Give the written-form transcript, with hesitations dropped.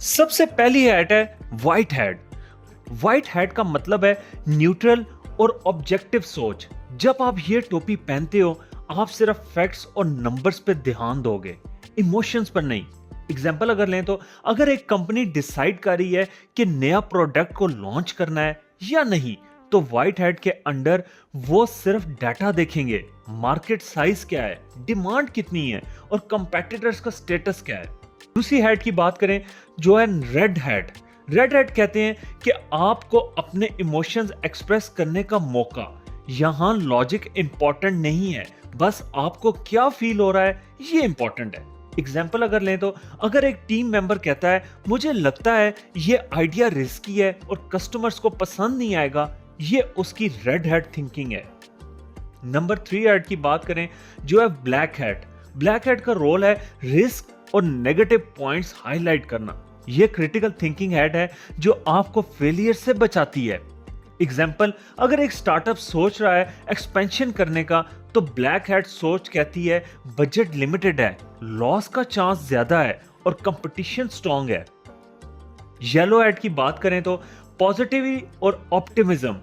सबसे पहली हैट है व्हाइट हैट। व्हाइट हैट का मतलब है न्यूट्रल और ऑब्जेक्टिव सोच। जब आप ये टोपी पहनते हो, आप सिर्फ फैक्ट्स और नंबर्स पे ध्यान दोगे, इमोशंस पर नहीं। एग्जाम्पल अगर लें तो अगर एक कंपनी डिसाइड कर रही है कि नया प्रोडक्ट को लॉन्च करना है या नहीं, तो व्हाइट हैट के अंडर वो सिर्फ डाटा देखेंगे। मार्केट साइज क्या है, डिमांड कितनी है और कंपेटिटर्स का स्टेटस क्या है। दूसरी हैट की बात करें जो है रेड हैट। रेड हैट कहते हैं कि आपको अपने इमोशंस एक्सप्रेस करने का मौका। यहाँ लॉजिक इंपॉर्टेंट नहीं है, बस आपको क्या फील हो रहा है ये इंपॉर्टेंट है। एग्जाम्पल अगर लें तो अगर एक टीम मेंबर कहता है मुझे लगता है ये आइडिया रिस्की है और कस्टमर्स को पसंद नहीं आएगा, ये उसकी रेड हैट थिंकिंग है। नंबर 3 हैट की बात करें जो है ब्लैक हैट। ब्लैक हैट का रोल है रिस्क और नेगेटिव पॉइंट्स हाईलाइट करना। यह क्रिटिकल थिंकिंग हैट है जो आपको फेलियर से बचाती है। एग्जाम्पल अगर एक स्टार्टअप सोच रहा है एक्सपेंशन करने का, तो ब्लैक हैट सोच कहती है बजट लिमिटेड है, लॉस का चांस ज्यादा है और कंपटीशन स्ट्रांग है। येलो हैट की बात करें तो पॉजिटिविटी और ऑप्टिमिज्म।